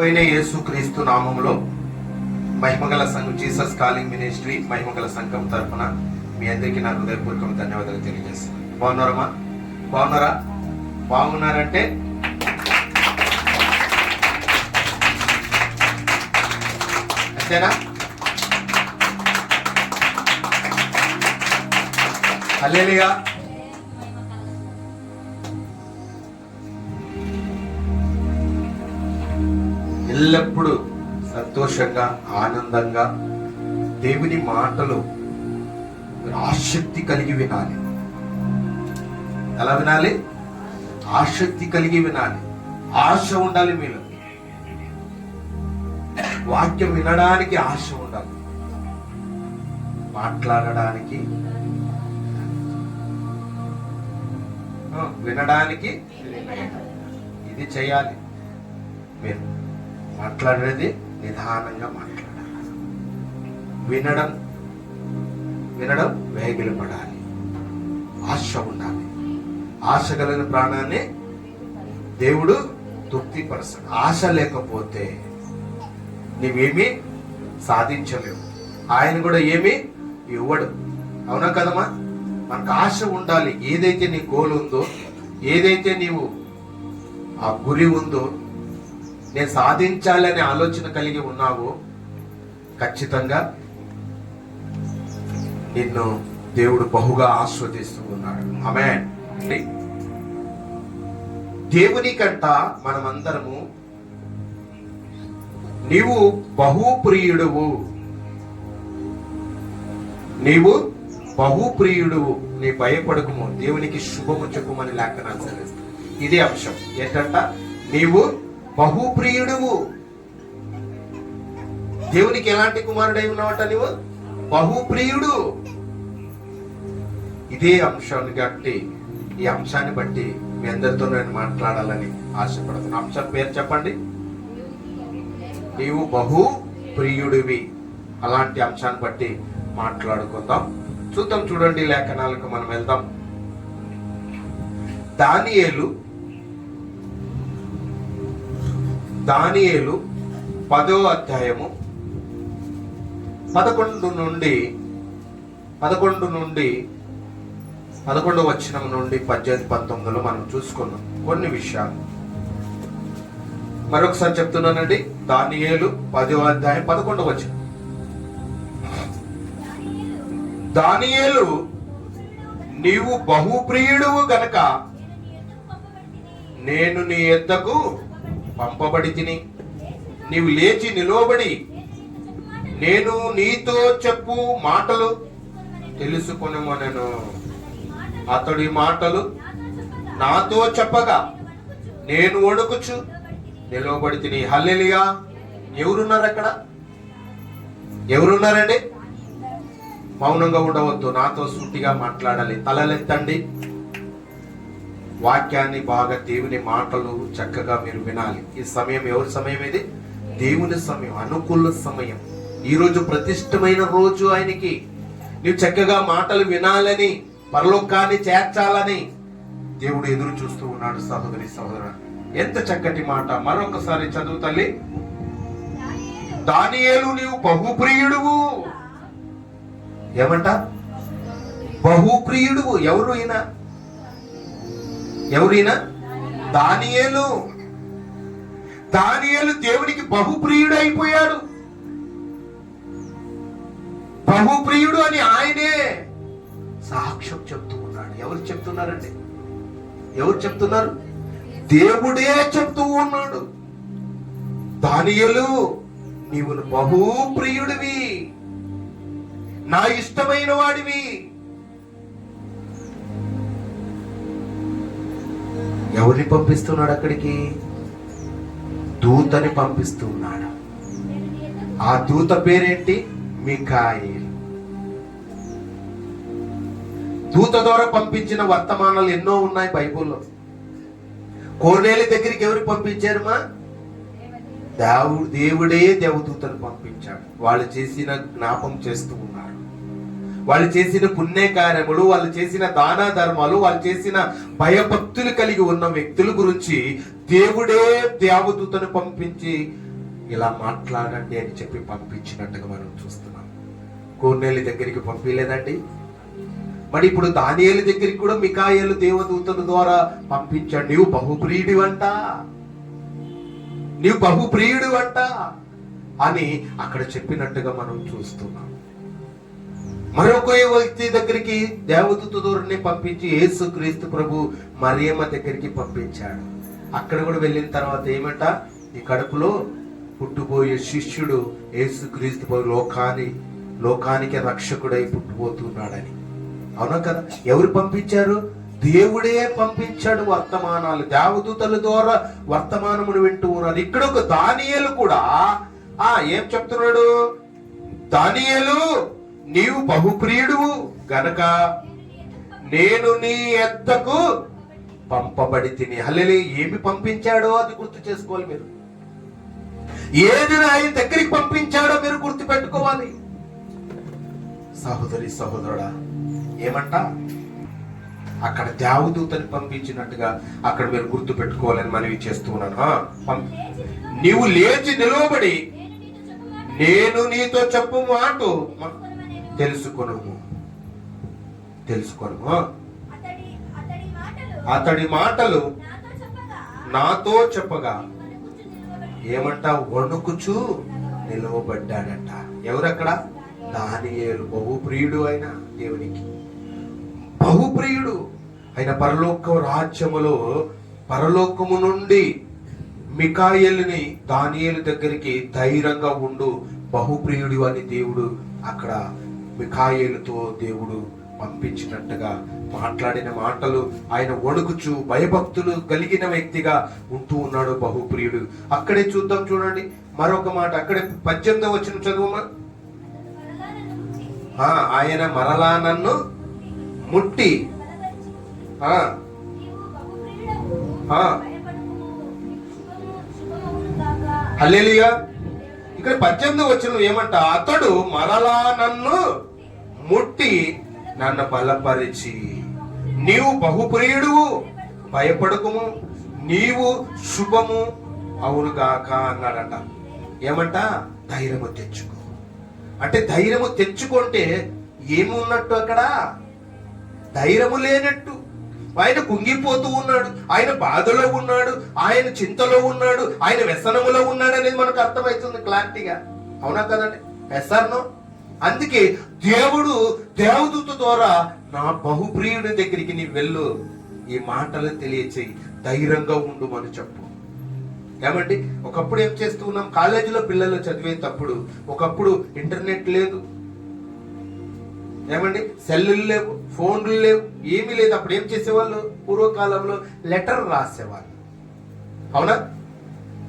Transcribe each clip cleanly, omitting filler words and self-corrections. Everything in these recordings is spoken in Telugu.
అయిన యేసుక్రీస్తు నామములో మహిమగల సంఘం జీసస్ కాలింగ్ మినిస్ట్రీ మహిమగల సంఘం తరఫున మీ అందరికీ నా హృదయపూర్వక ధన్యవాదాలు తెలియజేస్తాను. బాగున్నారమ్మా? బాగున్నారా? బాగున్నారంటే అంతేనా? హల్లెలూయా. ఎల్లప్పుడూ సంతోషంగా ఆనందంగా దేవుని మాటలు ఆసక్తి కలిగి వినాలి. ఎలా వినాలి? ఆసక్తి కలిగి వినాలి. ఆశ ఉండాలి మీలో. వాక్యం వినడానికి ఆశ ఉండాలి, మాట్లాడడానికి వినడానికి ఇది చేయాలి. మీరు మాట్లాడేది నిదానంగా మాట్లాడాలి. వినడం వేగిరపడాలి. ఆశ ఉండాలి. ఆశ కలిగిన ప్రాణాన్ని దేవుడు తృప్తిపరచడు. ఆశ లేకపోతే నీవేమీ సాధించలేవు. ఆయన కూడా ఏమీ ఇవ్వడు. అవునా కదమ్మా? మనకు ఆశ ఉండాలి. ఏదైతే నీ గోల్ ఉందో, ఏదైతే నీవు ఆ గురి ఉందో, నేను సాధించాలనే ఆలోచన కలిగి ఉన్నావో ఖచ్చితంగా నిన్ను దేవుడు బహుగా ఆస్వాదిస్తూ ఉన్నాడు. ఆమేన్. దేవుని కంట మనమందరము నీవు బహుప్రియుడువు, నీవు బహుప్రియుడువు, నీ భయపడకుము, దేవునికి శుభము చెప్పుమని లేఖనాలు సెలవిస్తాయి. ఇదే అంశం ఏంటంట? నీవు బహుప్రియుడువు. దేవునికి ఎలాంటి కుమారుడై ఉన్నావట? నీవు బహుప్రియుడు. ఇదే అంశాన్ని బట్టి, ఈ అంశాన్ని బట్టి మీ అందరితో నేను మాట్లాడాలని ఆశపడుతున్నా. అంశం పేరు చెప్పండి. నీవు బహు ప్రియుడివి. అలాంటి అంశాన్ని బట్టి మాట్లాడుకుందాం. చూద్దాం. చూడండి, లేఖనాలకు మనం వెళ్దాం. దానియేలు 10వ అధ్యాయము 11 వచనం నుండి 18, 19 మనం చూసుకున్నాం కొన్ని విషయాలు. మరొకసారి చెప్తున్నానండి. దానియేలు 10వ అధ్యాయం 11వ వచనం. దానియేలు, నీవు బహుప్రియుడువు గనక నేను నీ యొద్దకు పంపబడి తిని, నీవు లేచి నిలవబడి నేను నీతో చెప్పు మాటలు తెలుసుకొనెను. అతడి మాటలు నాతో చెప్పగా నేను వణుకుచు నిలవబడి తిని. హల్లెలూయా. ఎవరున్నారు అక్కడ? ఎవరున్నారండి? మౌనంగా ఉండవద్దు. నాతో సూటిగా మాట్లాడాలి. తలలెత్తండి. వాక్యాన్ని బాగా, దేవుని మాటలు చక్కగా మీరు వినాలి. ఈ సమయం ఎవరి సమయం? ఇది దేవుని సమయం, అనుకూల సమయం. ఈ రోజు ప్రతిష్టమైన రోజు ఆయనకి. నీవు చక్కగా మాటలు వినాలని, పరలోకాన్ని చేర్చాలని దేవుడు ఎదురు చూస్తూ ఉన్నాడు. సహోదరి సహోదరు, ఎంత చక్కటి మాట. మరొకసారి చదువు తల్లి. దానియేలు, నీవు బహుప్రియుడువు. ఏమంట? బహుప్రియుడువు. ఎవరు ఈయన? దానియేలు. దేవునికి బహుప్రియుడు అయిపోయాడు. బహుప్రియుడు అని ఆయనే సాక్ష్యం చెప్తూ ఉన్నాడు. ఎవరు చెప్తున్నారండి? ఎవరు చెప్తున్నారు? దేవుడే చెప్తూ ఉన్నాడు. దానియేలు, నీవు బహుప్రియుడివి, నా ఇష్టమైన వాడివి. ఎవరిని పంపిస్తున్నాడు అక్కడికి? దూతని పంపిస్తున్నాడు. ఆ దూత పేరేంటి? మిఖాయేలు. దూత ద్వారా పంపించిన వర్తమానాలు ఎన్నో ఉన్నాయి బైబుల్లో. కొర్నేలి దగ్గరికి ఎవరు పంపించారమ్మా? దేవుడే దేవదూతను పంపించాడు. వాళ్ళు చేసిన జ్ఞాపం చేస్తూ ఉన్నారు. వాళ్ళు చేసిన పుణ్యకార్యములు, వాళ్ళు చేసిన దాన ధర్మాలు, వాళ్ళు చేసిన భయభక్తులు కలిగి ఉన్న వ్యక్తుల గురించి దేవుడే దేవదూతను పంపించి ఇలా మాట్లాడండి అని చెప్పి పంపించినట్టుగా మనం చూస్తున్నాం. కొర్నేలి దగ్గరికి పంపించలేదండి. మరి ఇప్పుడు దానియేలు దగ్గరికి కూడా మికాయేలు దేవదూతల ద్వారా పంపించాడు. నీవు బహుప్రియుడు అంట, నీవు బహుప్రియుడు అంట అని అక్కడ చెప్పినట్టుగా మనం చూస్తున్నాం. మరొక వ్యక్తి దగ్గరికి దేవదూత దూరాన్ని పంపించి యేసుక్రీస్తు ప్రభు మరియమ్మ దగ్గరికి పంపించాడు. అక్కడ కూడా వెళ్ళిన తర్వాత ఏమంట, ఈ కడుపులో పుట్టుపోయే శిష్యుడు యేసుక్రీస్తు ప్రభు లోకానికి రక్షకుడై పుట్టుపోతున్నాడని. అవునా కదా? ఎవరు పంపించారు? దేవుడే పంపించాడు వర్తమానాలు. దేవదూతల ద్వారా వర్తమానమును వింటూ ఉన్నారు. ఇక్కడ ఒక దానియేలు కూడా ఏం చెప్తున్నాడు? దానియేలు, నీవు బహుప్రియుడు గనక నేను నీ ఎద్దకు పంపబడి తిని. హల్లెలూయా. ఏమి పంపించాడో అది గుర్తు చేసుకోవాలి మీరు. ఏది ఆయన దగ్గరికి పంపించాడో మీరు గుర్తు పెట్టుకోవాలి. సహోదరి సహోదరుడా, ఏమంట? అక్కడ దేవదూతని పంపించినట్టుగా అక్కడ మీరు గుర్తు పెట్టుకోవాలని మనవి చేస్తూ ఉన్నాను. నీవు లేచి నిలవబడి నేను నీతో చెప్పు మాట తెలుసుకొను. అతడి మాటలు నాతో చెప్పగా ఏమంట, వణుకుచు నిలవబడ్డాడంట. ఎవరక్కడ? దానియేలు. బహుప్రియుడు అయిన దేవునికి, బహుప్రియుడు ఆయన పరలోక రాజ్యములో పరలోకము నుండి మికాయేలుని దానియేలు దగ్గరికి ధైర్యంగా ఉండు బహుప్రియుడు అని దేవుడు అక్కడ మికాయేలుతో దేవుడు పంపించినట్టుగా మాట్లాడిన మాటలు ఆయన వణుకుచు భయభక్తులు కలిగిన వ్యక్తిగా ఉంటూ ఉన్నాడు బహుప్రియుడు. అక్కడే చూద్దాం, చూడండి మరొక మాట. అక్కడే 18వ వచనం చదువుమా. ఆయన మరలా నన్ను ముట్టి హల్లెలూయా. ఇక్కడ 18వ వచనం ఏమంట, అతడు మరలా నన్ను ముట్టి నన్ను బలపరిచి నీవు బహుప్రియుడు భయపడకుము, నీవు శుభము అవునుగాక అన్నాడట. ఏమంట? ధైర్యము తెచ్చుకో. అంటే ధైర్యము తెచ్చుకుంటే ఏమున్నట్టు? అక్కడ ధైర్యము లేనట్టు. ఆయన కుంగిపోతూ ఉన్నాడు, ఆయన బాధలో ఉన్నాడు, ఆయన చింతలో ఉన్నాడు, ఆయన వ్యసనములో ఉన్నాడు అనేది మనకు అర్థమవుతుంది క్లారిటీగా. అవునా కదండి? ఎస్ఆర్నో? అందుకే దేవుడు దేవదూత ద్వారా నా బహుప్రియుడి దగ్గరికి నీ వెళ్ళు, ఈ మాటలు తెలియచేయి, ధైర్యంగా ఉండు అని చెప్పు. ఏమండి? ఒకప్పుడు ఏం చేస్తూ ఉన్నాం, కాలేజీలో పిల్లలు చదివేటప్పుడు ఒకప్పుడు ఇంటర్నెట్ లేదు, ఏమండి, సెల్లులు లేవు, ఫోన్లు లేవు, ఏమీ లేదు. అప్పుడు ఏం చేసేవాళ్ళు? పూర్వకాలంలో లెటర్ రాసేవాళ్ళు. అవునా?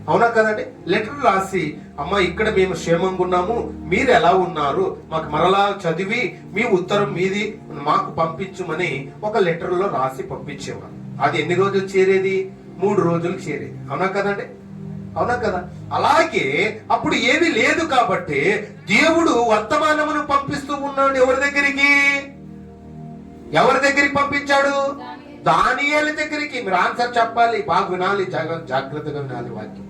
అవునా కదండి? లెటర్ రాసి, అమ్మ ఇక్కడ మేము క్షేమంగా ఉన్నాము, మీరు ఎలా ఉన్నారు, మాకు మరలా చదివి మీ ఉత్తరం మీది మాకు పంపించమని ఒక లెటర్లో రాసి పంపించేవారు. అది ఎన్ని రోజులు చేరేది? 3 రోజులు చేరేది. అవునా కదండి? అవునా కదా? అలాగే అప్పుడు ఏమీ లేదు కాబట్టి దేవుడు వర్తమానమును పంపిస్తూ ఉన్నాడు. ఎవరి దగ్గరికి? ఎవరి దగ్గరికి పంపించాడు? దానియేలు దగ్గరికి. మీరు ఆన్సర్ చెప్పాలి, బాగా వినాలి, జాగ్రత్తగా వినాలి వాక్యం.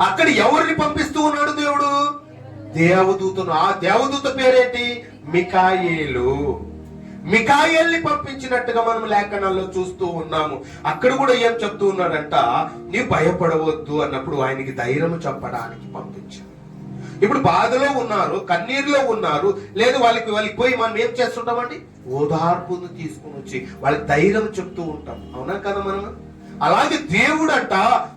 అక్కడ ఎవరిని పంపిస్తూ ఉన్నాడు దేవుడు? దేవదూతను. ఆ దేవదూత పేరేంటి? మికాయేలు. మికాయేల్ని పంపించినట్టుగా మనం లేఖనాల్లో చూస్తూ ఉన్నాము. అక్కడ కూడా ఏం చెప్తూ ఉన్నాడంట, నీ భయపడవద్దు అన్నప్పుడు ఆయనకి ధైర్యం చెప్పడానికి పంపించాడు. ఇప్పుడు బాధలో ఉన్నారు, కన్నీరులో ఉన్నారు, లేదు వాళ్ళకి పోయి మనం ఏం చేస్తుంటామండి? ఓదార్పును తీసుకుని వచ్చి వాళ్ళకి ధైర్యం చెప్తూ ఉంటాం. అవునా కదా? మనం అలాగే దేవుడు అంట,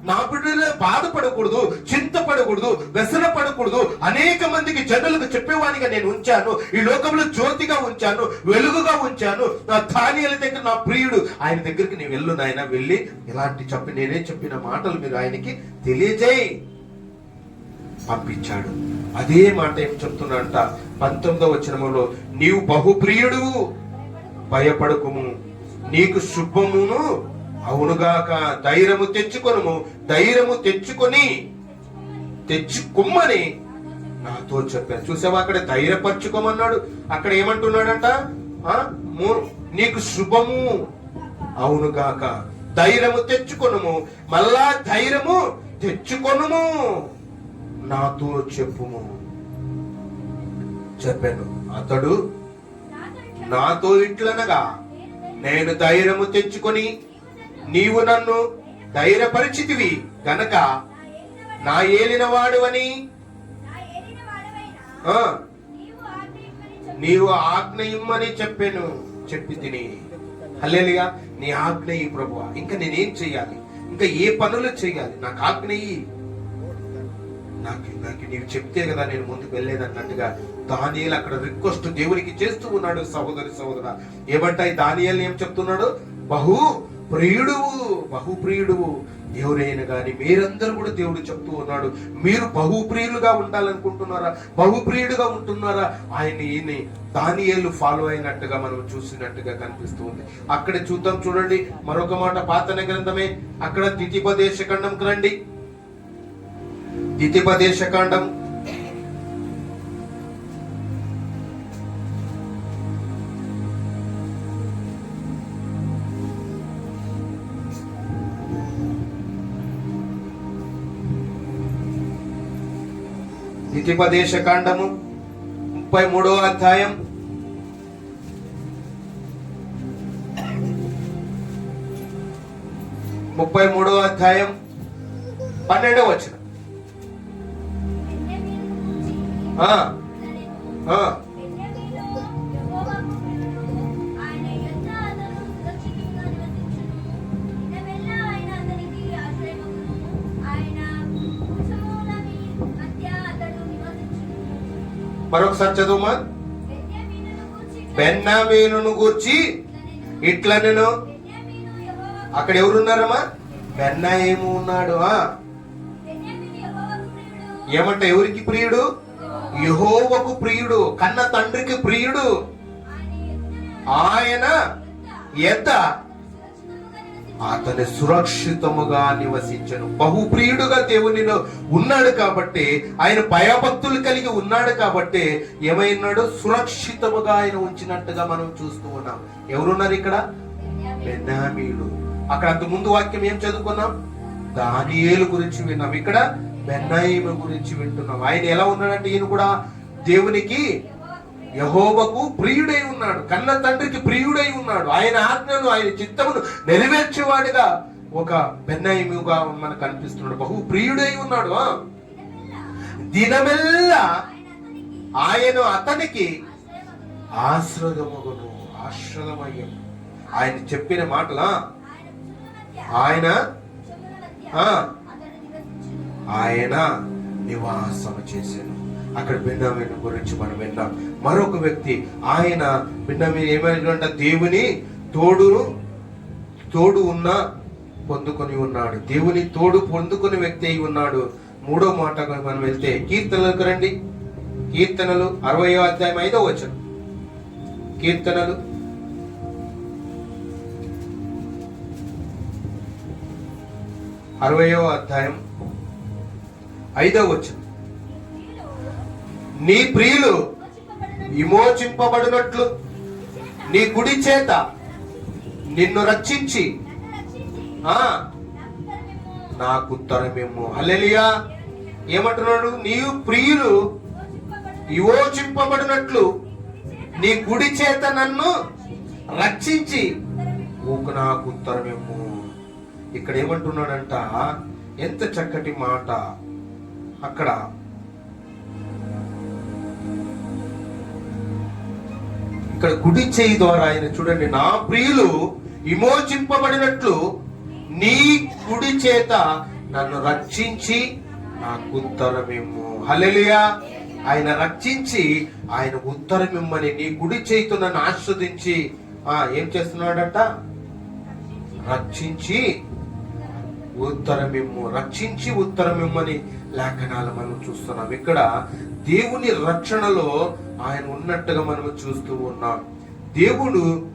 నా బిడ్డలే బాధపడకూడదు, చింతపడకూడదు, వ్యసన పడకూడదు, అనేక మందికి జనులకు చెప్పేవాడిగా నేను ఉంచాను, ఈ లోకంలో జ్యోతిగా ఉంచాను, వెలుగుగా ఉంచాను. నా దానియేలు దగ్గర నా ప్రియుడు, ఆయన దగ్గరికి నేను వెళ్ళు నాయన, వెళ్ళి ఇలాంటి నేనే చెప్పిన మాటలు మీరు ఆయనకి తెలియజేయి పంపించాడు. అదే మాట ఏం చెప్తున్నా 19వ వచనములో, నీవు బహుప్రియుడు భయపడకుము, నీకు శుభమును అవునుగాక, ధైర్యము తెచ్చుకొనుము, ధైర్యము తెచ్చుకొమ్మని నాతో చెప్పాను. చూసావా? అక్కడ ధైర్యపరచుకోమన్నాడు. అక్కడ ఏమంటున్నాడంట, నీకు శుభము అవునుగాక, ధైర్యము తెచ్చుకొనుము, మళ్ళా ధైర్యము తెచ్చుకొనుము. నాతో చెప్పుము. చెప్పాను. అతడు నాతో ఇట్లనగా, నేను ధైర్యము తెచ్చుకొని నీవు నన్ను ధైర్యపరిచితివి గనక నా ఏలిన వాడువని నీవు ఆజ్ఞ ఇమ్మని చెప్పి తిని. హల్లెలూయా. నీ ఆజ్ఞ ఇయ్యి ప్రభువా. ఇంకా నేనేం చెయ్యాలి? ఇంకా ఏ పనులు చెయ్యాలి? నాకు ఆజ్ఞ ఇయ్యి. నాకు నీవు చెప్తే కదా నేను ముందుకు వెళ్ళేది అన్నట్టుగా దానియేలు అక్కడ రిక్వెస్ట్ దేవునికి చేస్తూ ఉన్నాడు. సహోదరా, ఏమంటాయి? దానియేలు ఏం చెప్తున్నాడు? బహు ప్రియుడువు. ఎవరైనా గాని మీరందరూ కూడా దేవుడు చెప్తూ ఉన్నాడు, మీరు బహుప్రియులుగా ఉండాలనుకుంటున్నారా? బహుప్రియుడుగా ఉంటున్నారా? ఈయన్ని దానియేలు ఫాలో అయినట్టుగా మనం చూసినట్టుగా కనిపిస్తూ ఉంది. అక్కడ చూద్దాం, చూడండి మరొక మాట. పాత గ్రంథమే అక్కడ ద్వితీయోపదేశకాండంకి రండి. ద్వితీయోపదేశకాండం 33వ అధ్యాయం 12వ వచనం. మరొకసారి చదువుమా. బెన్యామీనును గూర్చి ఇట్లా నేను. అక్కడ ఎవరున్నారమ్మా? బెన్యామీను ఉన్నాడు. ఏమంట? ఎవరికి ప్రియుడు? యెహోవాకు ప్రియుడు, కన్న తండ్రికి ప్రియుడు. ఆయన ఎద్ద అతని సురక్షితముగా నివసించను. బహుప్రియుడుగా దేవునిలో ఉన్నాడు కాబట్టి, ఆయన భయభక్తులు కలిగి ఉన్నాడు కాబట్టి ఏమైనాడు? సురక్షితముగా ఆయన ఉంచినట్టుగా మనం చూస్తూ ఉన్నాం. ఎవరున్నారు ఇక్కడ? బెన్యామీను. అక్కడ అంత ముందు వాక్యం ఏం చదువుకున్నాం? దానియేలు గురించి విన్నాం. ఇక్కడ బెన్యామీను గురించి వింటున్నాం. ఆయన ఎలా ఉన్నాడంటే, ఈయన కూడా దేవునికి యెహోవాకు ప్రియుడై ఉన్నాడు, కన్న తండ్రికి ప్రియుడై ఉన్నాడు. ఆయన ఆజ్ఞను, ఆయన చిత్తమును నెరవేర్చేవాడిగా ఒక బెన్యామీనుగా మనకు కనిపిస్తున్నాడు. బహు ప్రియుడై ఉన్నాడు. దినమెల్లా ఆయన అతనికి ఆశ్రదమయ్యం. ఆయన చెప్పిన మాటలా ఆయన నివాసము చేశాను. అక్కడ బెన్యామీను గురించి మనం విన్నాం. మరొక వ్యక్తి ఆయన బెన్యామీను ఏమైనా దేవుని తోడు ఉన్నా పొందుకొని ఉన్నాడు. దేవుని తోడు పొందుకుని వ్యక్తి అయి ఉన్నాడు. 3వ మాట మనం వెళ్తే కీర్తనలకు రండి. కీర్తనలు 60వ అధ్యాయం 5వ వచనం. కీర్తనలు 60వ అధ్యాయం 5వ వచనం. నీ ప్రియులు విమోచింపబడినట్లు నీ కుడి చేత నిన్ను రక్షించి నాకు ఉత్తరమేమో. హల్లెలూయా. ఏమంటున్నాడు? నీ ప్రియులు విమోచింపబడినట్లు నీ కుడి చేత నన్ను రక్షించి నాకు ఉత్తరమేమో. ఇక్కడ ఏమంటున్నాడంట? ఎంత చక్కటి మాట. అక్కడ ఇక్కడ కుడి చేయి ద్వారా ఆయన చూడండి, నా ప్రియులు విమోచింపబడినట్లు నీ కుడి చేత నన్ను రక్షించి నాకు ఉత్తరమేమో. హల్లెలూయా. ఆయన రక్షించి ఆయన ఉత్తరమిమ్మని, నీ కుడి చేయితో నన్ను ఆస్వాదించి ఏం చేస్తున్నాడట? రక్షించి ఉత్తరమిమ్మని లేఖనాలు మనం చూస్తున్నాం. ఇక్కడ దేవుని రక్షణలో ఆయన ఉన్నట్టుగా మనం చూస్తూ ఉన్నాం.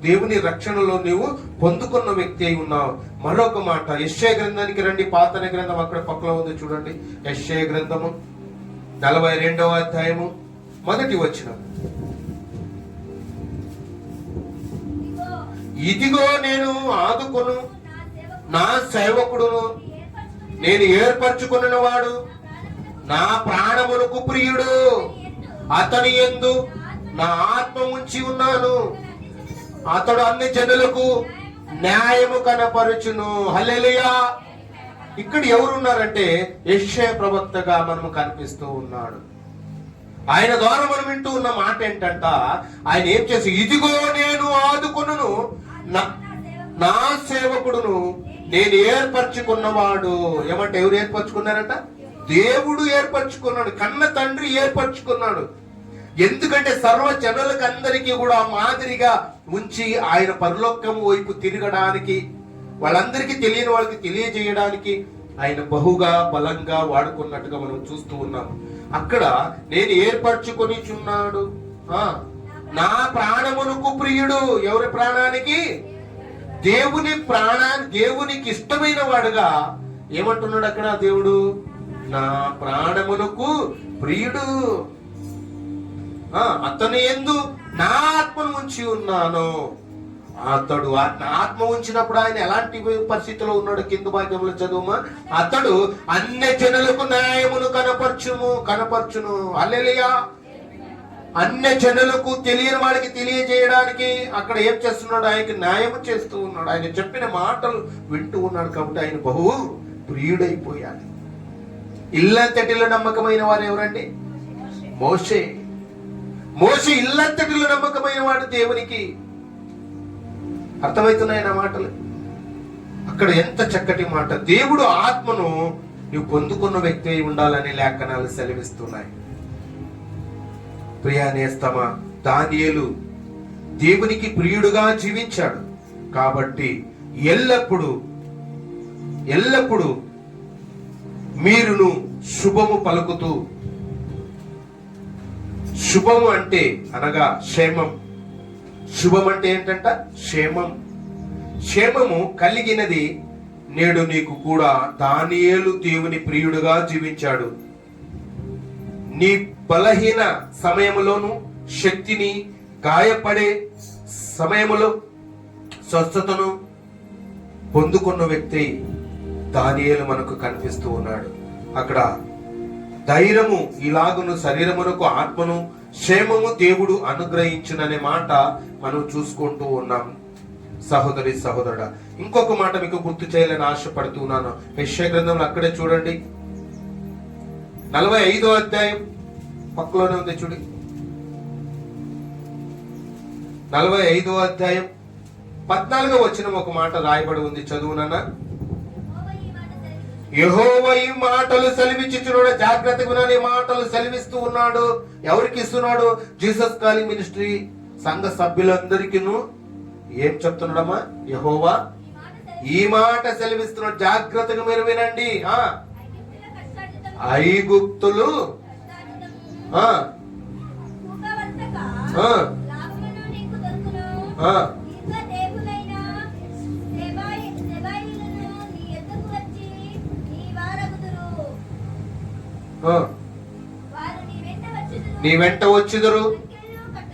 దేవుని రక్షణలో నీవు పొందుకున్న వ్యక్తి అయి ఉన్నావు. మరొక మాట, యెషయా గ్రంథానికి రండి. పాత గ్రంథం అక్కడ పక్కన ఉంది చూడండి. యెషయా గ్రంథము 42వ అధ్యాయము 1వ వచనం. ఇదిగో నేను ఆదుకొను నా సేవకుడును, నేను ఏర్పరచుకున్న వాడు, నా ప్రాణమునకు ప్రియుడు, అతని యందు నా ఆత్మ ఉంచి ఉన్నాను. అతడు అన్ని జనులకు న్యాయము కనపరుచును. హల్లెలూయా. ఇక్కడ ఎవరున్నారంటే యెషయా ప్రవక్తగా మనము కనిపిస్తూ ఉన్నాడు. ఆయన ద్వారా మనం వింటూ ఉన్న మాట ఏంటంట, ఆయన ఏం చేసి, ఇదిగో నేను ఆదుకొనును, నా సేవకుడును, నేను ఏర్పరచుకున్నవాడు. ఏమంటే ఎవరు ఏర్పరచుకున్నారంట? దేవుడు ఏర్పరచుకున్నాడు, కన్న తండ్రి ఏర్పరచుకున్నాడు. ఎందుకంటే సర్వ జనులకు అందరికీ కూడా మాదిరిగా ఉంచి ఆయన పరలోకం వైపు తిరగడానికి, వాళ్ళందరికీ తెలియని వాళ్ళకి తెలియజేయడానికి ఆయన బహుగా బలంగా వాడుకున్నట్టుగా మనం చూస్తూ ఉన్నాము. అక్కడ నేను ఏర్పరచుకొని చున్నాడు, నా ప్రాణమునకు ప్రియుడు. ఎవరి ప్రాణానికి? దేవునికి ఇష్టమైన వాడుగా ఏమంటున్నాడు అక్కడ దేవుడు? నా ప్రాణమునకు ప్రియుడు, అతని యందు నా ఆత్మను ఉంచి ఉన్నాను. అతడు ఆత్మ ఉంచినప్పుడు ఆయన ఎలాంటి పరిస్థితిలో ఉన్నాడు? కింద భాగ్యంలో చదువుమా. అతడు అన్ని జనులకు న్యాయమును కనపరచును. హల్లెలూయా. అన్ని జనులకు, తెలియని వాళ్ళకి తెలియజేయడానికి అక్కడ ఏం చేస్తున్నాడు? ఆయనకి న్యాయం చేస్తూ ఉన్నాడు. ఆయన చెప్పిన మాటలు వింటూ ఉన్నాడు. కాబట్టి ఆయన బహు ప్రియుడైపోయాడు. ఇల్లంతటిలో నమ్మకమైన వారు ఎవరండి? మోషే. ఇల్లంతటిలో నమ్మకమైన వాడు దేవునికి. అర్థమవుతున్నాయి నా మాటలు? అక్కడ ఎంత చక్కటి మాట. దేవుడు ఆత్మను నువ్వు పొందుకున్న వ్యక్తి అయి ఉండాలని లేఖనాలు సెలవిస్తున్నాయి. ప్రియా నేస్తమా, దానియేలు దేవునికి ప్రియుడుగా జీవించాడు. కాబట్టి ఎల్లప్పుడూ మీరును శుభము పలుకుతూ, శుభము అంటే అనగా క్షేమం. శుభం అంటే ఏంటంట? క్షేమము కలిగినది నేడు నీకు కూడా. దానియేలు దేవుని ప్రియుడుగా జీవించాడు. నీ బలహీన సమయములోను, శక్తిని గాయపడే సమయములో స్వస్థతను పొందుకున్న వ్యక్తి దానియేలు మనకు కనిపిస్తూ ఉన్నాడు. అక్కడ ధైర్యము ఇలాగును శరీరమునకు ఆత్మను క్షేమము దేవుడు అనుగ్రహించుననే మాట మనం చూసుకుంటూ ఉన్నాం. సహోదరి సహోదరుడా, ఇంకొక మాట మీకు గుర్తు చేయాలని ఆశపడుతున్నాను. యెషయా గ్రంథంలో అక్కడే చూడండి, 45వ అధ్యాయం పక్కలోనే ఉంది చూడు. 45వ అధ్యాయం 14వ వచనం ఒక మాట రాయబడి ఉంది, చదువునన్నా. యెహోవా ఈ మాటలు సెలవిచ్చుచున్నాడు. జాగ్రత్తగా వినాలి. మాటలు సెలవిస్తూ ఉన్నాడు. ఎవరికి ఇస్తున్నాడు? జీసస్ కాలింగ్ మినిస్ట్రీ సంఘ సభ్యులందరికీ ఏం చెప్తున్నాడమ్మా? యెహోవా ఈ మాట సెలవిస్తున్నాడు. జాగ్రత్తగా మీరు వినండి. ఐగుప్తులు నీ వెంట వచ్చుదురు,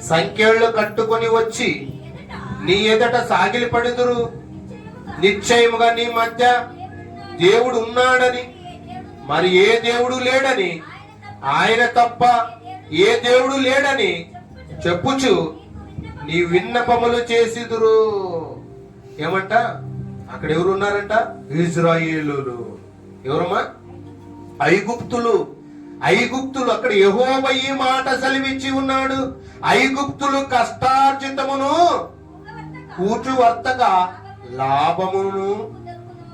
సంఖ్యలు కట్టుకొని వచ్చి నీ ఎదుట సాగిలి పడుదురు. నిశ్చయముగా నీ మధ్య దేవుడు ఉన్నాడని, మరి ఏ దేవుడు లేడని, ఆయన తప్ప ఏ దేవుడు లేడని చెప్పుచు నీ విన్నపములు చేసిదురు. ఏమంట? అక్కడ ఎవరు ఉన్నారంట? ఇశ్రాయేలులు. ఎవరమ్మా? ఐగుప్తులు. అక్కడ యెహోవా ఈ మాట సెలవిచ్చి ఉన్నాడు. ఐగుప్తులు కష్టార్జితమును కూచు వర్తక లాభమును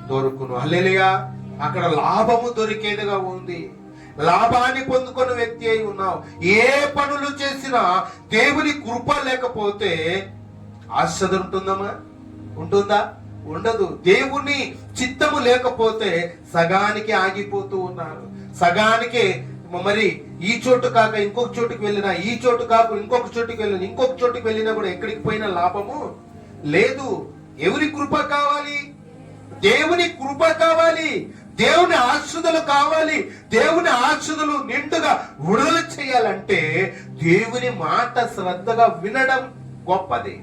దొరుకును. హల్లెలూయా. అక్కడ లాభము దొరికేదిగా ఉంది. లాభాన్ని పొందుకున్న వ్యక్తి అయి ఉన్నావు. ఏ పనులు చేసినా దేవుని కృప లేకపోతే ఆశ్చర్యం ఉంటుందమ్మా? ఉంటుందా? ఉండదు. దేవుని చిత్తము లేకపోతే సగానికి ఆగిపోతూ ఉన్నారు. సగానికి మరి ఈ చోటు కాక ఇంకొక చోటుకి వెళ్ళినా, ఈ చోటు కాక ఇంకొక చోటుకి వెళ్ళినా, ఇంకొక చోటుకి వెళ్ళినా కూడా ఎక్కడికి పోయినా లాభము లేదు. ఎవరి కృప కావాలి? దేవుని కృప కావాలి. దేవుని ఆశీర్వాదాలు కావాలి. దేవుని ఆశీర్వాదాలు నిండుగా విడుదల చేయాలంటే దేవుని మాట శ్రద్ధగా వినడం గొప్పది.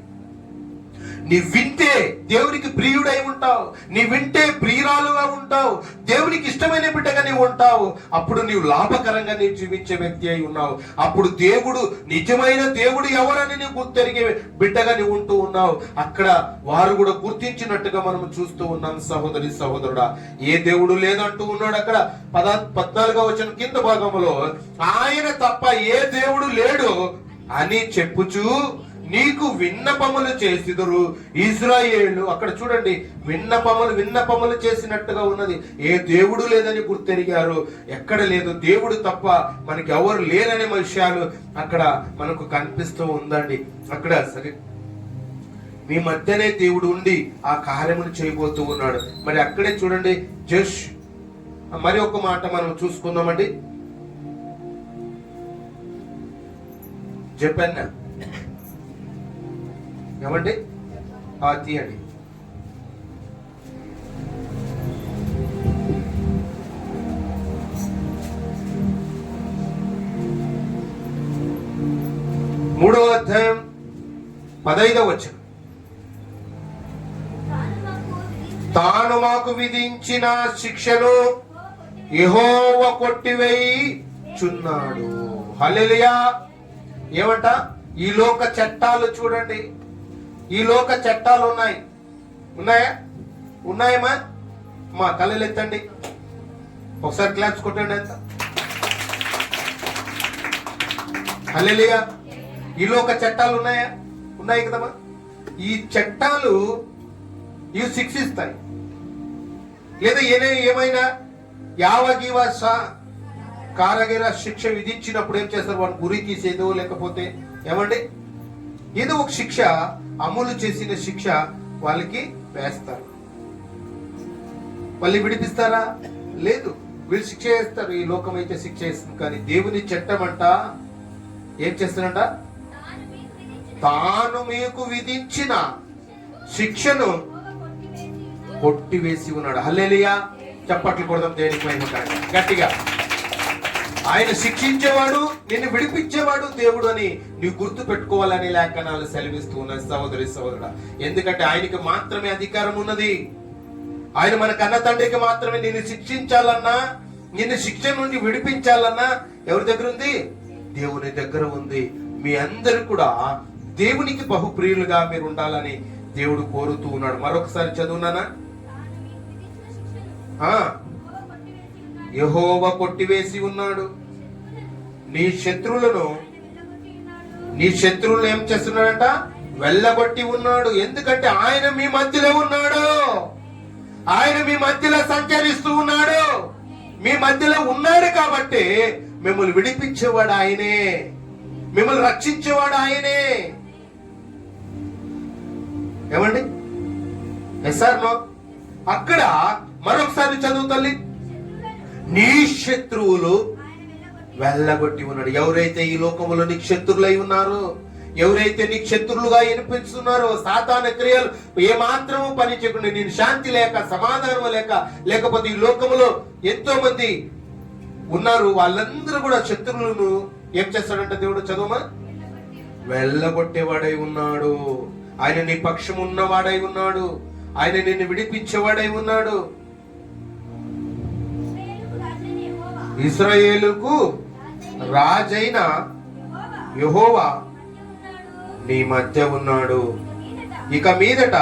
నీ వింటే దేవునికి ప్రియుడై ఉంటావు, నీ వింటే ప్రియురాలుగా ఉంటావు, దేవునికి ఇష్టమైన బిడ్డగా నీవు ఉంటావు. అప్పుడు నీవు లాభకరంగా నీవు జీవించే వ్యక్తి అయి ఉన్నావు. అప్పుడు దేవుడు, నిజమైన దేవుడు ఎవరని నీవు గుర్తెరిగే బిడ్డగా నీవు ఉంటూ ఉన్నావు. అక్కడ వారు కూడా గుర్తించినట్టుగా మనం చూస్తూ ఉన్నాం. సహోదరి సహోదరుడా, ఏ దేవుడు లేదంటూ ఉన్నాడు. అక్కడ 14వ వచనం కింద భాగంలో ఆయన తప్ప ఏ దేవుడు లేడు అని చెప్పుచు నీకు విన్నపములు చేసిదురు ఇశ్రాయేలు. అక్కడ చూడండి, విన్నపములు చేసినట్టుగా ఉన్నది. ఏ దేవుడు లేదని గుర్తెరిగారు. ఎక్కడ లేదు, దేవుడు తప్ప మనకి ఎవరు లేరనే విషయాలు అక్కడ మనకు కనిపిస్తూ ఉందండి. అక్కడ సరే, మీ మధ్యనే దేవుడు ఉండి ఆ కార్యములు చేయబోతూ ఉన్నాడు. మరి అక్కడే చూడండి, మరి ఒక మాట మనం చూసుకుందామండి. చెప్పన్నా ఏమండి, తీయండి. మూడవ అధ్యాయం 15వ వచనం. తాను మాకు విధించిన శిక్షను యెహోవా కొట్టివేయుచున్నాడు. హల్లెలూయా. ఏమంట, ఈ లోక చట్టాలు చూడండి, ఈ లోక చట్టాలు ఉన్నాయా? ఉన్నాయమ్మా? మా కళ్ళలు ఎత్తండి, ఒకసారి క్లాప్స్ కొట్టండి. ఎంత హల్లెలూయా. ఈ లోక చట్టాలు ఉన్నాయా? ఉన్నాయి కదమ్మా. ఈ చట్టాలు ఇవి శిక్షిస్తాయి. లేదా ఏమైనా యావగీవ కారగిర శిక్ష విధించినప్పుడు ఏం చేస్తారు? వాడు గురి తీసేదో లేకపోతే ఏమండి ఏదో ఒక శిక్ష, అమలు చేసిన శిక్ష వాళ్ళకి వేస్తారు. మళ్ళీ విడిపిస్తారా? లేదు, వీళ్ళు శిక్ష వేస్తారు. ఈ లోకం అయితే శిక్ష వేస్తుంది. కానీ దేవుని చట్టం అంట ఏం చేస్తాడంట? తాను మీకు విధించిన శిక్షను కొట్టివేసి ఉన్నాడు. హల్లెలూయా. చప్పట్లు కొడదాం దేవునికి మహిమ గట్టిగా. ఆయన శిక్షించేవాడు, నిన్ను విడిపించేవాడు దేవుడు అని నీవు గుర్తు పెట్టుకోవాలని లేఖనాలు సెలవిస్తూ ఉన్నాయి. సహోదరి సహోదరుడా, ఎందుకంటే ఆయనకి మాత్రమే అధికారం ఉన్నది. ఆయన మన కన్న తండ్రికి మాత్రమే నిన్ను శిక్షించాలన్నా, నిన్ను శిక్ష నుండి విడిపించాలన్నా ఎవరి దగ్గర ఉంది? దేవుని దగ్గర ఉంది. మీ అందరూ కూడా దేవునికి బహుప్రియులుగా మీరు ఉండాలని దేవుడు కోరుతూ ఉన్నాడు. మరొకసారి చదువునానా? యెహోవా కొట్టివేసి ఉన్నాడు నీ శత్రువులను ఏం చేస్తున్నాడంట? వెళ్ళగొట్టి ఉన్నాడు. ఎందుకంటే ఆయన మీ మధ్యలో ఉన్నాడు. ఆయన మీ మధ్యలో సంచరిస్తూ ఉన్నాడు. మీ మధ్యలో ఉన్నాడు కాబట్టి మిమ్మల్ని విడిపించేవాడు ఆయనే, మిమ్మల్ని రక్షించేవాడు ఆయనే. ఏమండి? ఎస్ఆర్నో? అక్కడ మరొకసారి చదువు తల్లి. నీ శత్రువులు వెళ్ళగొట్టి ఉన్నాడు. ఎవరైతే ఈ లోకములో నీకు శత్రువులై ఉన్నారో, ఎవరైతే నీకు శత్రువులుగా వినిపిస్తున్నారో, సాతాను క్రియలు ఏమాత్రము పని చేయకుండా నేను శాంతి లేక, సమాధానం లేకపోతే ఈ లోకములో ఎంతో మంది ఉన్నారు. వాళ్ళందరూ కూడా శత్రువులను ఏం చేస్తాడంటే దేవుడు, చదువుమా, వెళ్ళగొట్టేవాడై ఉన్నాడు. ఆయన నీ పక్షం ఉన్నవాడై ఉన్నాడు. ఆయన నిన్ను విడిపించేవాడై ఉన్నాడు. ఇశ్రాయేలుకు రాజైన యెహోవా నీ మధ్య ఉన్నాడు. ఇక మీదట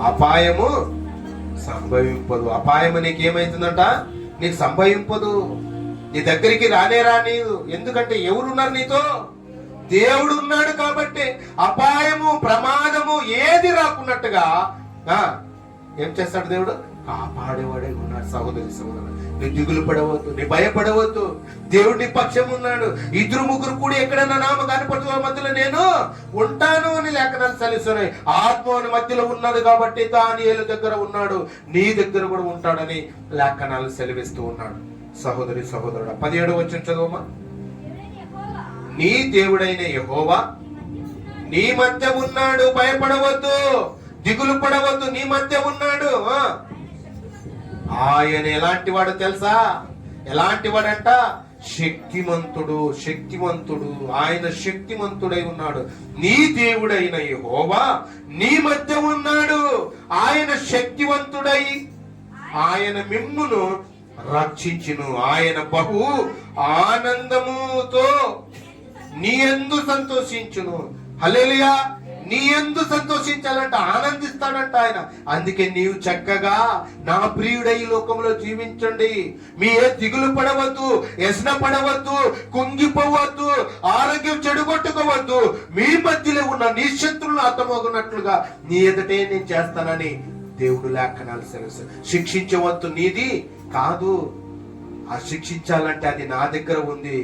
అపాయము సంభవింపదు. అపాయము నీకేమైతుందంట? నీకు సంభవింపదు. నీ దగ్గరికి రానీదు. ఎందుకంటే ఎవరున్నారు నీతో? దేవుడు ఉన్నాడు కాబట్టి అపాయము, ప్రమాదము ఏది రాకున్నట్టుగా ఏం చేస్తాడు దేవుడు? కాపాడేవాడే ఉన్నాడు. సహోదరి సహోదరు, నీ దిగులు పడవద్దు, నీ భయపడవద్దు. దేవుడు నీ పక్షం ఉన్నాడు. 2-3 కూడి ఎక్కడైనా నామ కనపడుతున్న మధ్యలో నేను ఉంటాను అని లేఖనాలు సెలవిస్తున్నాయి. ఆత్మని మధ్యలో ఉన్నది కాబట్టి దానియేలు దగ్గర ఉన్నాడు, నీ దగ్గర కూడా ఉంటాడని లేఖనాలు సెలవిస్తూ ఉన్నాడు. సహోదరి సహోదరుడు, 17వ వచనం చదువమ్మా. నీ దేవుడైన యెహోవా నీ మధ్య ఉన్నాడు, భయపడవద్దు, దిగులు పడవద్దు, నీ మధ్య ఉన్నాడు. ఆయన ఎలాంటి వాడు తెలుసా? ఎలాంటి వాడంట? శక్తిమంతుడు ఆయన శక్తిమంతుడై ఉన్నాడు. నీ దేవుడైన యెహోవా నీ మధ్య ఉన్నాడు. ఆయన శక్తివంతుడై ఆయన మిమ్మును రక్షించును. ఆయన బహు ఆనందముతో నీ యందు సంతోషించును. హల్లెలూయా. నీ యందు సంతోషించాలంట, ఆనందిస్తాడంట ఆయన. అందుకే నీవు చక్కగా నా ప్రియుడై ఈ లోకంలో జీవించండి. మీ ఏ దిగులు పడవద్దు, వ్యసన పడవద్దు, కుంగిపోవద్దు, ఆరోగ్యం చెడుగొట్టుకోవద్దు. మీ మధ్యలో ఉన్న నీ శత్రువులు హతమగునట్లుగా నీ ఎదుటే నేను చేస్తానని దేవుడు లేఖనాలు సెలవు. శిక్షించవద్దు నీది కాదు, ఆ శిక్షించాలంటే అది నా దగ్గర ఉంది.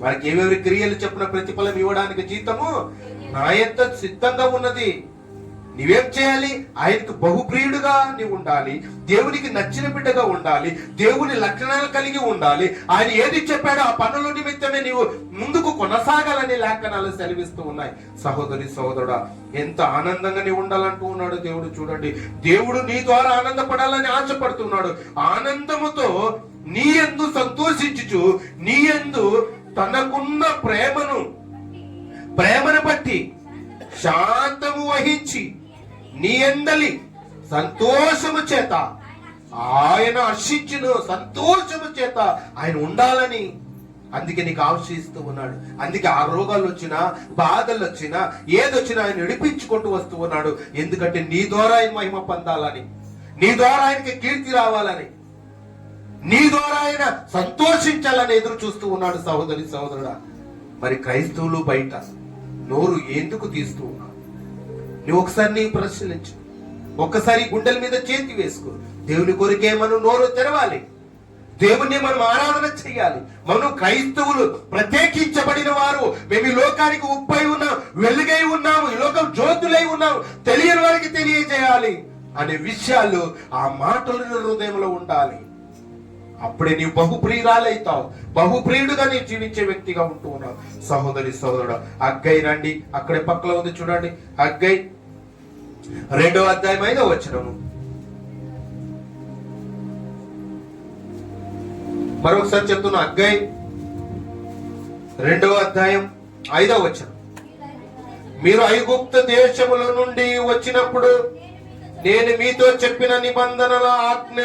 వారికి ఏవేవి క్రియలు చెప్పిన ప్రతిఫలం ఇవ్వడానికి జీతము నా యొక్క సిద్ధంగా ఉన్నది. నీవేం చేయాలి? ఆయనకు బహుప్రియుడుగా నీవు ఉండాలి, దేవునికి నచ్చిన బిడ్డగా ఉండాలి, దేవుని లక్షణాలు కలిగి ఉండాలి. ఆయన ఏది చెప్పాడో ఆ పనుల నిమిత్తమే నీవు ముందుకు కొనసాగాలని లేఖనాలు సెలవిస్తూ ఉన్నాయి. సహోదరి సహోదరుడా, ఎంత ఆనందంగా నీవు ఉండాలంటూ ఉన్నాడు దేవుడు. చూడండి, దేవుడు నీ ద్వారా ఆనందపడాలని ఆశపడుతున్నాడు. ఆనందముతో నీ యందు సంతోషించుచు నీ యందు తనకున్న ప్రేమను బట్టి శాంతము వహించి నీ యందలి సంతోషము చేత ఆయన హర్షించును. సంతోషము చేత ఆయన ఉండాలని అందుకే నీకు ఆశిస్తూ ఉన్నాడు. అందుకే ఆ రోగాలు వచ్చినా, బాధలు వచ్చినా, ఏదొచ్చినా ఆయన నడిపించుకుంటూ వస్తూ ఉన్నాడు. ఎందుకంటే నీ ద్వారా ఆయన మహిమ పొందాలని, నీ ద్వారా ఆయనకి కీర్తి రావాలని, నీ ద్వారా ఆయన సంతోషించాలని ఎదురు చూస్తూ ఉన్నాడు. సహోదరి సహోదరుడా, మరి క్రైస్తవులు బయట నోరు ఎందుకు తీస్తూ ఉన్నావు? నువ్వు ఒకసారి నీ పరిశీలించు. ఒక్కసారి గుండెల మీద చేతి వేసుకో. దేవుని కొరికే మనం నోరు తెరవాలి, దేవుణ్ణి మనం ఆరాధన చేయాలి. మనం క్రైస్తవులు ప్రత్యేకించబడిన వారు, మేము ఈ లోకానికి ఉప్పై ఉన్నాం, వెలుగై ఉన్నాము, ఈ లోకం జ్యోతులై ఉన్నాము, తెలియని వారికి తెలియజేయాలి అనే విషయాలు ఆ మాటలు హృదయంలో ఉండాలి. అప్పుడే నీవు బహుప్రియురాలైతావు, బహుప్రియుడుగా నీవు జీవించే వ్యక్తిగా ఉంటూ ఉన్నావు. సహోదరి సహోదరుడు, హగ్గై రండి, అక్కడే పక్కలో ఉంది చూడండి. హగ్గై 2వ అధ్యాయం 5వ వచనము. మరొకసారి చెప్తున్నా, హగ్గై 2వ అధ్యాయం 5వ వచనం. మీరు ఐగుప్తు దేశముల నుండి వచ్చినప్పుడు నేను మీతో చెప్పిన నిబంధనల ఆజ్ఞ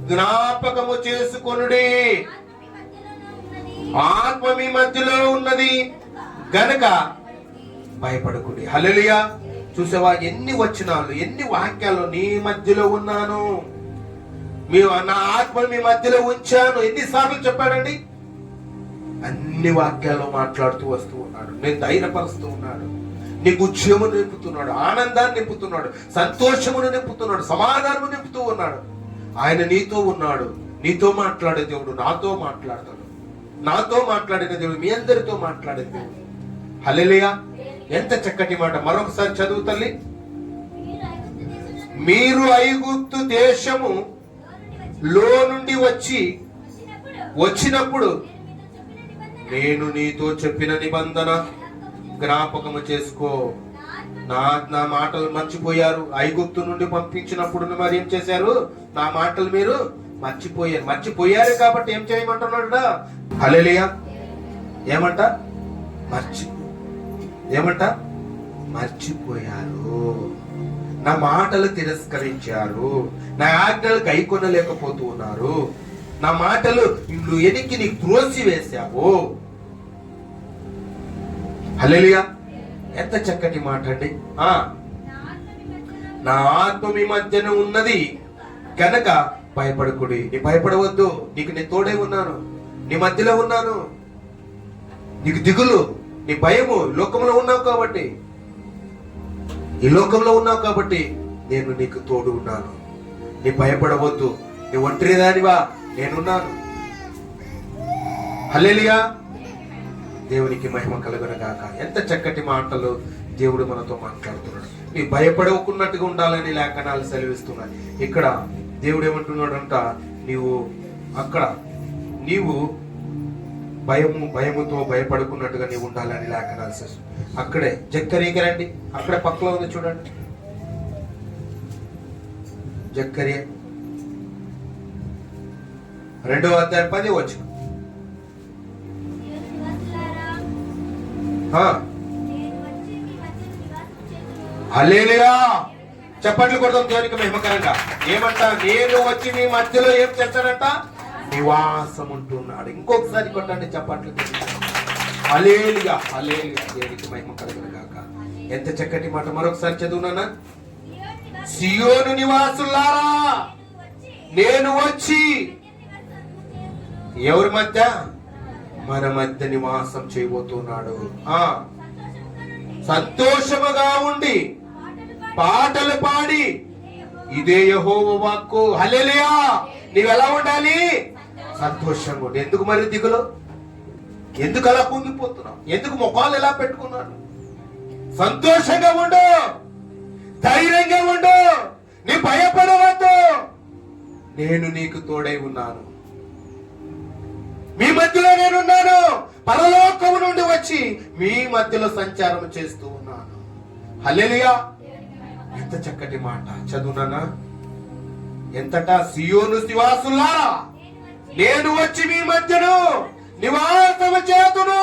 జ్ఞాపకము చేసుకొనుడి. ఆత్మ మీ మధ్యలో ఉన్నది గనక భయపడకుడి. హల్లెలూయా. చూసావా, ఎన్ని వచనాలు, ఎన్ని వాక్యాలు. నీ మధ్యలో ఉన్నాను, నా ఆత్మ మీ మధ్యలో ఉంచాను. ఎన్నిసార్లు చెప్పాడండి? అన్ని వాక్యాల్లో మాట్లాడుతూ వస్తూ ఉన్నాడు. నేను ధైర్యపరుస్తూ ఉన్నాడు, నీకు ఉద్యమం నింపుతున్నాడు, ఆనందాన్ని నింపుతున్నాడు, సంతోషమును నింపుతున్నాడు, సమాధానము నింపుతూ ఉన్నాడు. ఆయన నీతో ఉన్నాడు. నీతో మాట్లాడే దేవుడు నాతో మాట్లాడతాడు. నాతో మాట్లాడిన దేవుడు మీ అందరితో మాట్లాడే దేవుడు. హల్లెలూయా. ఎంత చక్కటి మాట. మరొకసారి చదువు తల్లి. మీరు ఐగుప్తు దేశము లో నుండి వచ్చినప్పుడు నేను నీతో చెప్పిన నిబంధన జ్ఞాపకము చేసుకో. నా మాటలు మర్చిపోయారు. ఐగుప్తు నుండి పంపించినప్పుడు మరి ఏం చేశారు? నా మాటలు మీరు మర్చిపోయారు కాబట్టి ఏం చేయమంటున్నాడు? హల్లెలూయా. ఏమంట? మర్చిపోయారు. నా మాటలు తిరస్కరించారు, నా ఆజ్ఞలు గైకొనలేకపోతూ ఉన్నారు, నా మాటలు నువ్వు ఎనికి నీకు త్రోసి వేశావు. హల్లెలూయా. ఎంత చక్కటి మాట అండి. నా ఆత్మ మీ మధ్యన ఉన్నది కనుక భయపడకుడి. నీ భయపడవద్దు, నీకు నేను తోడే ఉన్నాను, నీ మధ్యలో ఉన్నాను. నీకు దిగులు, నీ భయము లోకంలో ఉన్నావు కాబట్టి, ఈ లోకంలో ఉన్నావు కాబట్టి నేను నీకు తోడు ఉన్నాను. నీ భయపడవద్దు, నీ ఒంటరి దానివా, నేనున్నాను. హల్లెలూయా. దేవునికి మహిమ కలుగునగాక. ఎంత చక్కటి మాటలు దేవుడు మనతో మాట్లాడుతున్నాడు. నీ భయపడకున్నట్టుగా ఉండాలని లేఖనాలు సెలవిస్తున్నాయి. ఇక్కడ దేవుడు ఏమంటున్నాడంట, నీవు భయముతో భయపడుకున్నట్టుగా నీవు ఉండాలని లేఖనాలు సెలవిస్తున్నాయి. అక్కడే జక్కరియకి రండి, అక్కడే పక్కలో ఉంది చూడండి. జక్కరియా 2వ అధ్యాయం 10వ వచనం. హల్లెలూయా. చప్పట్లు కొడతాం దేవునికి మహిమకరంగా. ఏమంట? నేను వచ్చి మీ మధ్యలో ఏం చేస్తాడంట? నివాసం ఉంటున్నాడు. ఇంకొకసారి కొట్టండి చప్పట్లు. హల్లెలూయా, హల్లెలూయా. దేవునికి మహిమకరంగా గాక. ఎంత చక్కటి మాట. మరొకసారి చదువునానా? సియోను నివాసులారా, నేను వచ్చి ఎవరి మధ్య? మన మధ్య నివాసం చేయబోతున్నాడు. సంతోషముగా ఉండి పాటలు పాడి, ఇదే యెహోవా వాక్కు. హల్లెలూయా. నీవెలా ఉండాలి? సంతోషంగా ఉండి. ఎందుకు మరి దిగులు? ఎందుకు అలా కుంగిపోతున్నావు? ఎందుకు ముఖాలు ఎలా పెట్టుకున్నాడు? సంతోషంగా ఉండు, ధైర్యంగా ఉండు, నీ భయపడవద్దు. నేను నీకు తోడై ఉన్నాను, మీ మధ్యలో నేనున్నాను. పరలోకము నుండి వచ్చి మీ మధ్యలో సంచారం చేస్తూ ఉన్నాను. హల్లెలూయా. ఎంత చక్కటి మాట. చదువునా? ఎంతట? సియోను నివాసులారా, నేను వచ్చి మీ మధ్యను నివాసము చేతును.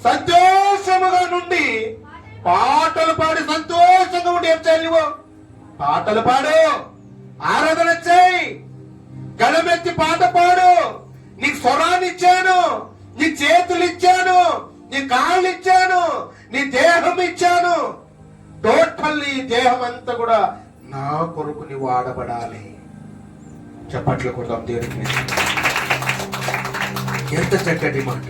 సంతోషముగా నుండి పాటలు పాడి సంతోషంగా ఉండి. ఏం చేయాలి నువ్వు? పాటలు పాడు, ఆరాధన చేయి, గళమెత్తి పాట పాడు. నీకు స్వరాన్ని ఇచ్చాను, నీ చేతులు ఇచ్చాను, నీ కాళ్ళు ఇచ్చాను, నీ దేహం ఇచ్చాను. టోటల్లీ దేహం అంతా కూడా నా కొరకు నీ వాడబడాలి. చప్పట్లు కొడదాం దేవునికి. ఎంత చక్కటి మాట.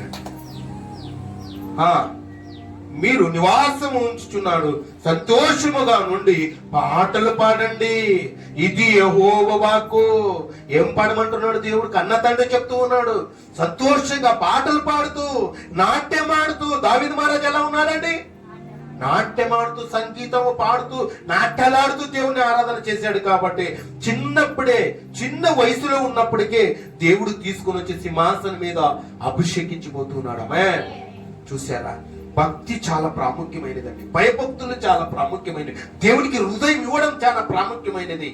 మీరు నివాసం ఉంచుచున్నాడు. సంతోషముగా నుండి పాటలు పాడండి, ఇది యెహోవా వాక్కు. ఏం పాడమంటున్నాడు దేవుడు? కన్న తండ్రి చెప్తూ ఉన్నాడు. సంతోషంగా పాటలు పాడుతూ, నాట్యం ఆడుతూ. దావీదు మహారాజు ఎలా ఉన్నాడండి? నాట్యం ఆడుతూ, సంగీతము పాడుతూ, నాట్యాలాడుతూ దేవుని ఆరాధన చేశాడు. కాబట్టి చిన్నప్పుడే, చిన్న వయసులో ఉన్నప్పటికే దేవుడు తీసుకుని వచ్చి సింహాసనం మీద అభిషేకించిపోతున్నాడు. ఆమేన్. చూసారా? భక్తి చాలా ప్రాముఖ్యమైనదండి. భయభక్తులు చాలా ప్రాముఖ్యమైనది. దేవునికి హృదయం ఇవ్వడం చాలా ప్రాముఖ్యమైనది.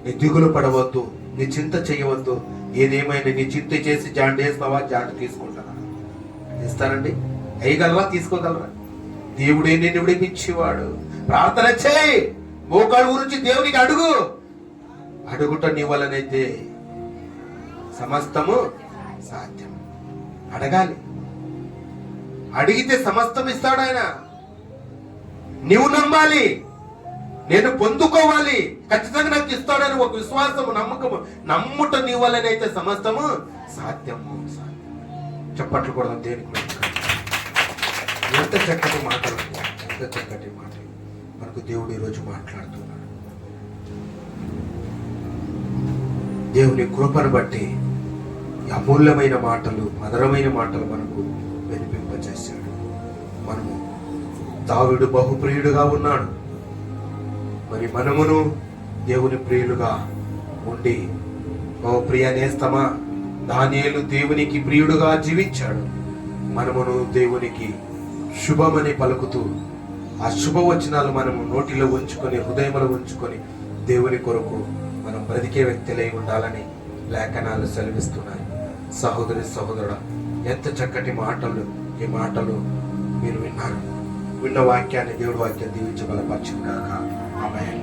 నీ దిగులు పడవద్దు, నీ చింత చేయవద్దు. ఏదేమైనా నీ చింత చేసి జాండ వేస్తావా? జాండ తీసుకుంటారా? ఇస్తారండి? వేయగలరా? తీసుకోగలరా? దేవుడే నిన్ను విడిపించేవాడు. ప్రార్థన చేయి, మోకాళ్ళ గురించి దేవునికి అడుగు. అడుగుట నీ వలనైతే సమస్తము సాధ్యం. అడగాలి, అడిగితే సమస్తం ఇస్తాడు ఆయన. నీవు నమ్మాలి, నేను పొందుకోవాలి, ఖచ్చితంగా నాకు ఇస్తాడని ఒక విశ్వాసము, నమ్మకము. నమ్ముట నీ వల్లనైతే సమస్తము సాధ్యము. చప్పట్లు కూడా దేనికి. ఎంత చక్కటి మాటలు, ఎంత చక్కటి మాటలు మనకు దేవుడు ఈరోజు మాట్లాడుతున్నాడు. దేవుని కృపను బట్టి అమూల్యమైన మాటలు, మధురమైన మాటలు మనకు వినిపింపజేశాడు. మనము దావీదు బహుప్రియుడుగా ఉన్నాడు. మరి మనమును దేవుని ప్రియులుగా ఉండి, ఓ ప్రియ నేస్తమా, దానియేలు దేవునికి ప్రియుడుగా జీవించాడు. మనమును దేవునికి శుభమని పలుకుతూ ఆ శుభవచనాలు మనము నోటిలో ఉంచుకొని, హృదయంలో ఉంచుకొని దేవుని కొరకు మనం బ్రతికే వ్యక్తులై ఉండాలని లేఖనాలు సెలవిస్తున్నాయి. సహోదరి సహోదరుడా, ఎంత చక్కటి మాటలు. ఈ మాటలు మీరు విన్నారు. విన్న వాక్యాన్ని దేవుడి వాక్యాన్ని దీవించి బలపరచుగాక. ఆమేన్.